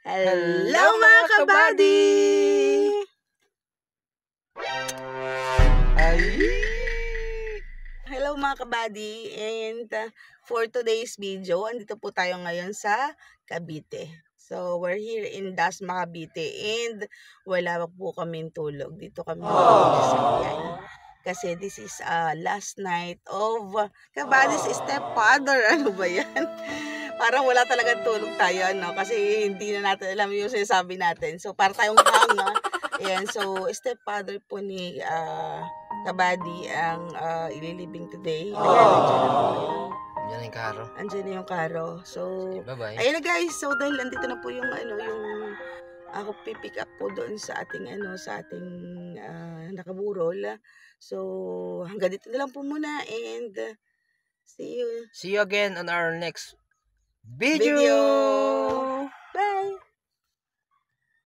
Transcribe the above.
Hello mga kabady! Hello mga kabady, and for today's video, andito po tayo ngayon sa Cavite. So, we're here in Dasma, Cavite, and wala po kaming tulog. Dito kami nag-isayay. Kasi this is last night of Kabadis stepfather. Ano ba yan? Parang wala talagang tulog tayo, ano? Kasi hindi na natin alam yung sinasabi natin. So, para tayong hanga. Ayan, so, stepfather po ni Kabady ang ililibing today. Diyan yung karo. Andyan na yung karo. So, Bye-bye. ayun na guys. So, dahil nandito na po yung ako pipick up po doon sa ating nakaburol. So, hanggang dito na lang po muna, and see you. See you again on our next video.